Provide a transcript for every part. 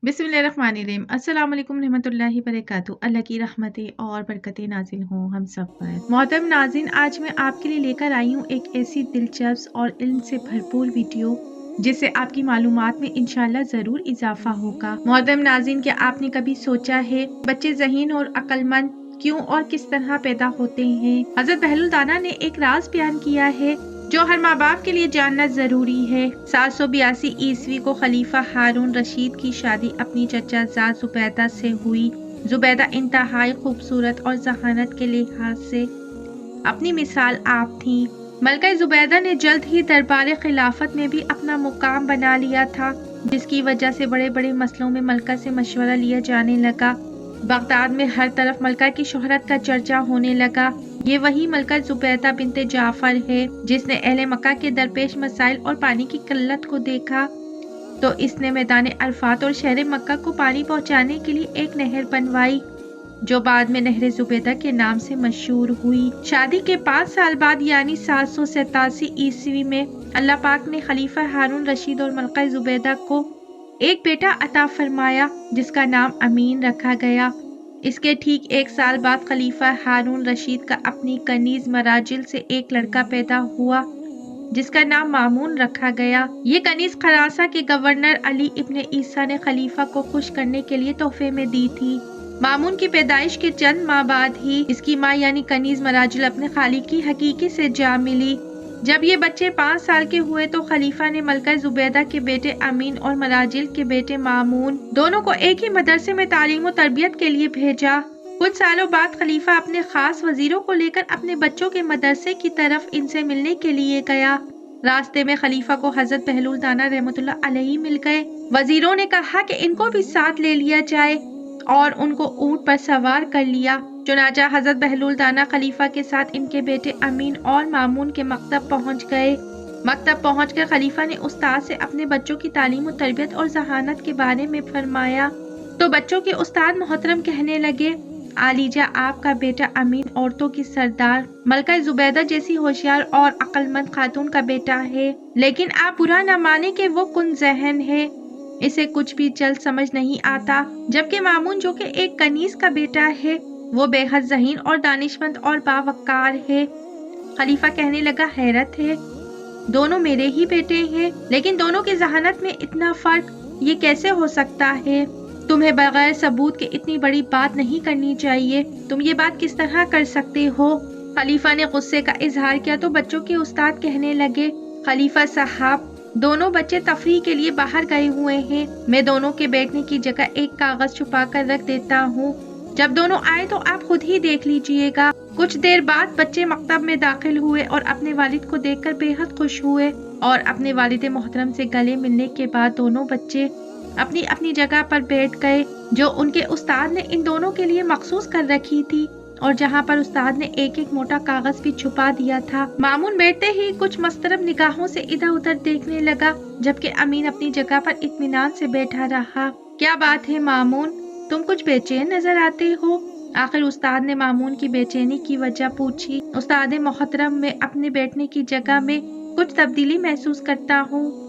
बिस्मिल्लाहिर्रहमानिर्रहीम। अस्सलाम वालेकुम रहमतुल्लाहि वबरकातुहू। अल्लाह की रहमतें और बरकतें नाजिल हों हम सब पर। मोहतरम नाज़रीन, आज मैं आपके लिए लेकर आई हूँ एक ऐसी दिलचस्प और इल्म से भरपूर वीडियो जिससे आपकी मालूमात में इंशाल्लाह ज़रूर इजाफा होगा। मोहतरम नाज़रीन, क्या आपने कभी सोचा है बच्चे ज़हीन और अक्लमंद क्यों और किस तरह पैदा होते हैं? हज़रत बहलुल दाना ने एक राज बयान किया है जो हर माँ बाप के लिए जानना जरूरी है। 782 ईस्वी को खलीफा हारून रशीद की शादी अपनी चचा ज़ाद जुबैदा से हुई। जुबैदा इंतहाई खूबसूरत और जहानत के लिहाज से अपनी मिसाल आप थी। मलका जुबैदा ने जल्द ही दरबार खिलाफत में भी अपना मुकाम बना लिया था, जिसकी वजह से बड़े बड़े मसलों में मलका से मशवरा लिया जाने लगा। बगदाद में हर तरफ मलका की शोहरत का चर्चा होने लगा। ये वही मलका जुबैदा बिनते जाफर है जिसने अहले मक्का के दरपेश मसाइल और पानी की किल्लत को देखा तो इसने मैदान अरफात और शहर मक्का को पानी पहुंचाने के लिए एक नहर बनवाई जो बाद में नहर जुबैदा के नाम से मशहूर हुई। शादी के 5 साल बाद यानी 787 ईस्वी में अल्लाह पाक ने खलीफा हारून रशीद और मलका जुबैदा को एक बेटा अता फरमाया जिसका नाम अमीन रखा गया। इसके ठीक 1 साल बाद खलीफा हारून रशीद का अपनी कनीज मराजिल से एक लड़का पैदा हुआ जिसका नाम मामून रखा गया। ये कनीज खरासा के गवर्नर अली इब्ने ईसा ने खलीफा को खुश करने के लिए तोहफे में दी थी। मामून की पैदाइश के चंद माह बाद ही इसकी माँ यानी कनीज मराजिल अपने खालिक की हकीकी से जा मिली। जब ये बच्चे 5 साल के हुए तो खलीफा ने मलका जुबैदा के बेटे अमीन और मराजिल के बेटे मामून दोनों को एक ही मदरसे में तालीम और तरबियत के लिए भेजा। कुछ सालों बाद खलीफा अपने खास वजीरों को लेकर अपने बच्चों के मदरसे की तरफ इनसे मिलने के लिए गया। रास्ते में खलीफा को हजरत बहलुल दाना रहमतुल्लाह अलैहि मिल गए। वजीरों ने कहा कि इनको भी साथ ले लिया जाए और उनको ऊंट पर सवार कर लिया। चुनाचा हजरत बहलुल दाना खलीफा के साथ इनके बेटे अमीन और मामून के मकतब पहुंच गए। मकतब पहुंचकर खलीफा ने उस्ताद से अपने बच्चों की तालीम और तरबियत और जहानत के बारे में फरमाया तो बच्चों के उस्ताद मोहतरम कहने लगे, आलीजा आपका बेटा अमीन औरतों की सरदार मलका जुबैदा जैसी होशियार और अक्लमंद खातून का बेटा है, लेकिन आप बुरा न माने कि वो कुन जहन है, इसे कुछ भी जल्द समझ नहीं आता। जबकि मामून जो कि एक कनीज का बेटा है वो बेहद ज़हीन और दानिशमंद और बावकार है। खलीफा कहने लगा, हैरत है, दोनों मेरे ही बेटे हैं लेकिन दोनों की जहानत में इतना फर्क ये कैसे हो सकता है? तुम्हें बगैर सबूत के इतनी बड़ी बात नहीं करनी चाहिए। तुम ये बात किस तरह कर सकते हो? खलीफा ने गुस्से का इजहार किया तो बच्चों के उस्ताद कहने लगे, खलीफा साहब, दोनों बच्चे तफरीह के लिए बाहर गए हुए हैं। मैं दोनों के बैठने की जगह एक कागज छुपा कर रख देता हूँ। जब दोनों आए तो आप खुद ही देख लीजिएगा। कुछ देर बाद बच्चे मकतब में दाखिल हुए और अपने वालिद को देखकर बेहद खुश हुए और अपने वालिद मोहतरम से गले मिलने के बाद दोनों बच्चे अपनी अपनी जगह पर बैठ गए जो उनके उस्ताद ने इन दोनों के लिए मखसूस कर रखी थी और जहां पर उस्ताद ने एक एक मोटा कागज भी छुपा दिया था। मामून बैठते ही कुछ मस्तरब निगाहों से इधर उधर देखने लगा जबकि अमीन अपनी जगह पर इत्मीनान से बैठा रहा। क्या बात है मामून, तुम कुछ बेचैन नजर आते हो? आखिर उस्ताद ने मामून की बेचैनी की वजह पूछी। उस्ताद मोहतरम, में अपने बैठने की जगह में कुछ तब्दीली महसूस करता हूँ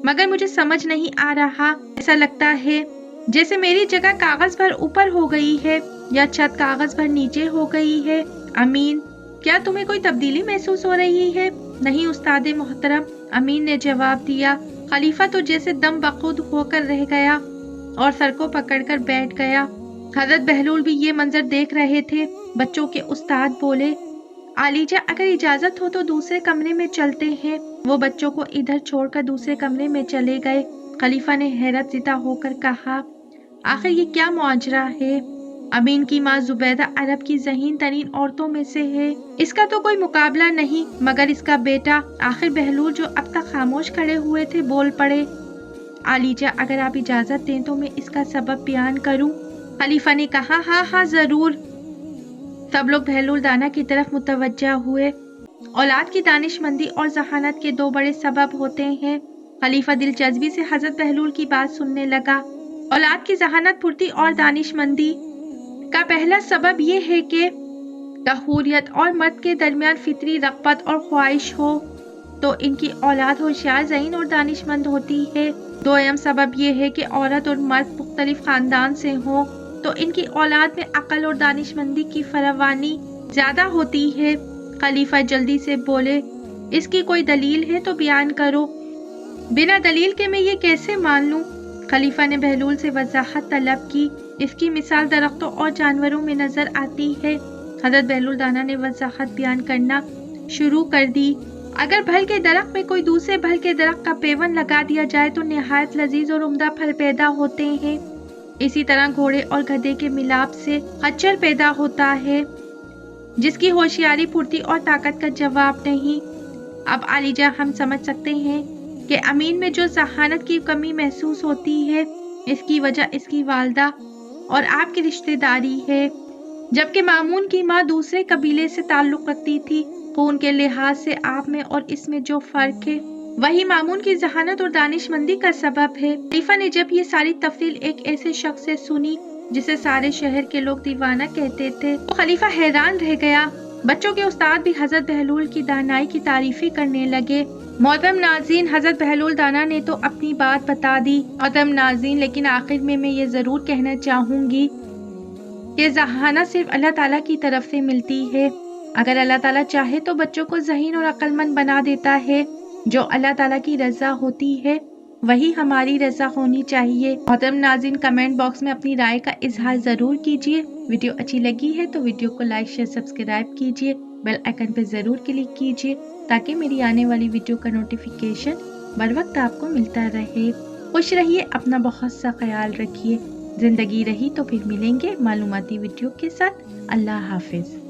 मगर मुझे समझ नहीं आ रहा। ऐसा लगता है जैसे मेरी जगह कागज पर ऊपर हो गई है या छत कागज पर नीचे हो गई है। अमीन, क्या तुम्हें कोई तब्दीली महसूस हो रही है? नहीं उस्ताद मोहतरम, अमीन ने जवाब दिया। खलीफा तो जैसे दम बखुद होकर रह गया और सर को पकड़कर बैठ गया। हजरत बहलुल भी ये मंजर देख रहे थे। बच्चों के उस्ताद बोले, आलीजा अगर इजाजत हो तो दूसरे कमरे में चलते हैं। वो बच्चों को इधर छोड़कर दूसरे कमरे में चले गए। खलीफा ने हैरत ज़दा होकर कहा, आखिर ये क्या मुआजरा है? अमीन की माँ जुबैदा अरब की ज़हीन तरीन औरतों में से है, इसका तो कोई मुकाबला नहीं, मगर इसका बेटा। आखिर बहलुल जो अब तक खामोश खड़े हुए थे बोल पड़े, आलीजा अगर आप इजाजत दें तो मैं इसका सबब बयान करूं। खलीफा ने कहा, हाँ हाँ जरूर। सब लोग बहलुल दाना की तरफ मुतवज्जा हुए। औलाद की दानिशमंदी और जहानत के 2 बड़े सबब होते हैं। खलीफा दिलचस्पी से हजरत बहलुल की बात सुनने लगा। औलाद की जहानत, फुर्ती और दानिशमंदी का पहला सबब ये है कि तहूरियत और मर्द के दरमियान फितरी रग़बत और ख्वाहिश हो। تو ان کی اولاد ہوشیار، ذہین اور دانش مند ہوتی ہے۔ دوئم سبب یہ ہے کہ عورت اور مرد مختلف خاندان سے ہوں تو ان کی اولاد میں عقل اور دانش مندی کی فراوانی زیادہ ہوتی ہے۔ خلیفہ جلدی سے بولے، اس کی کوئی دلیل ہے تو بیان کرو، بنا دلیل کے میں یہ کیسے مان لوں؟ خلیفہ نے بہلول سے وضاحت طلب کی۔ اس کی مثال درختوں اور جانوروں میں نظر آتی ہے۔ حضرت بہلول دانا نے وضاحت بیان کرنا شروع کر دی۔ اگر بھل کے درخت میں کوئی دوسرے بھل کے درخت کا پیوند لگا دیا جائے تو نہایت لذیذ اور عمدہ پھل پیدا ہوتے ہیں۔ اسی طرح گھوڑے اور گدھے کے ملاپ سے خچر پیدا ہوتا ہے جس کی ہوشیاری، پھرتی اور طاقت کا جواب نہیں۔ اب علی جاں ہم سمجھ سکتے ہیں کہ امین میں جو ذہانت کی کمی محسوس ہوتی ہے اس کی وجہ اس کی والدہ اور آپ کی رشتہ داری ہے، جبکہ مامون کی ماں دوسرے قبیلے سے تعلق رکھتی تھی۔ خون کے لحاظ سے آپ میں اور اس میں جو فرق ہے وہی مامون کی ذہانت اور دانش مندی کا سبب ہے۔ خلیفہ نے جب یہ ساری تفصیل ایک ایسے شخص سے سنی جسے سارے شہر کے لوگ دیوانہ کہتے تھے تو خلیفہ حیران رہ گیا۔ بچوں کے استاد بھی حضرت بہلول کی دانائی کی تعریفیں کرنے لگے۔ محترم ناظرین، حضرت بہلول دانا نے تو اپنی بات بتا دی محترم ناظرین، لیکن آخر میں یہ ضرور کہنا چاہوں گی کہ ذہانت صرف اللہ تعالیٰ کی طرف سے ملتی ہے۔ اگر اللہ تعالیٰ چاہے تو بچوں کو ذہین اور عقل مند بنا دیتا ہے۔ جو اللہ تعالیٰ کی رضا ہوتی ہے وہی ہماری رضا ہونی چاہیے۔ محترم ناظرین، کمنٹ باکس میں اپنی رائے کا اظہار ضرور کیجیے۔ ویڈیو اچھی لگی ہے تو ویڈیو کو لائک، شیئر، سبسکرائب کیجیے۔ بیل آئیکن پہ ضرور کلک کیجیے تاکہ میری آنے والی ویڈیو کا نوٹیفیکیشن بر وقت آپ کو ملتا رہے۔ خوش رہیے، اپنا بہت سا خیال رکھیے۔ زندگی رہی تو پھر ملیں گے معلوماتی ویڈیو کے ساتھ۔ اللہ حافظ۔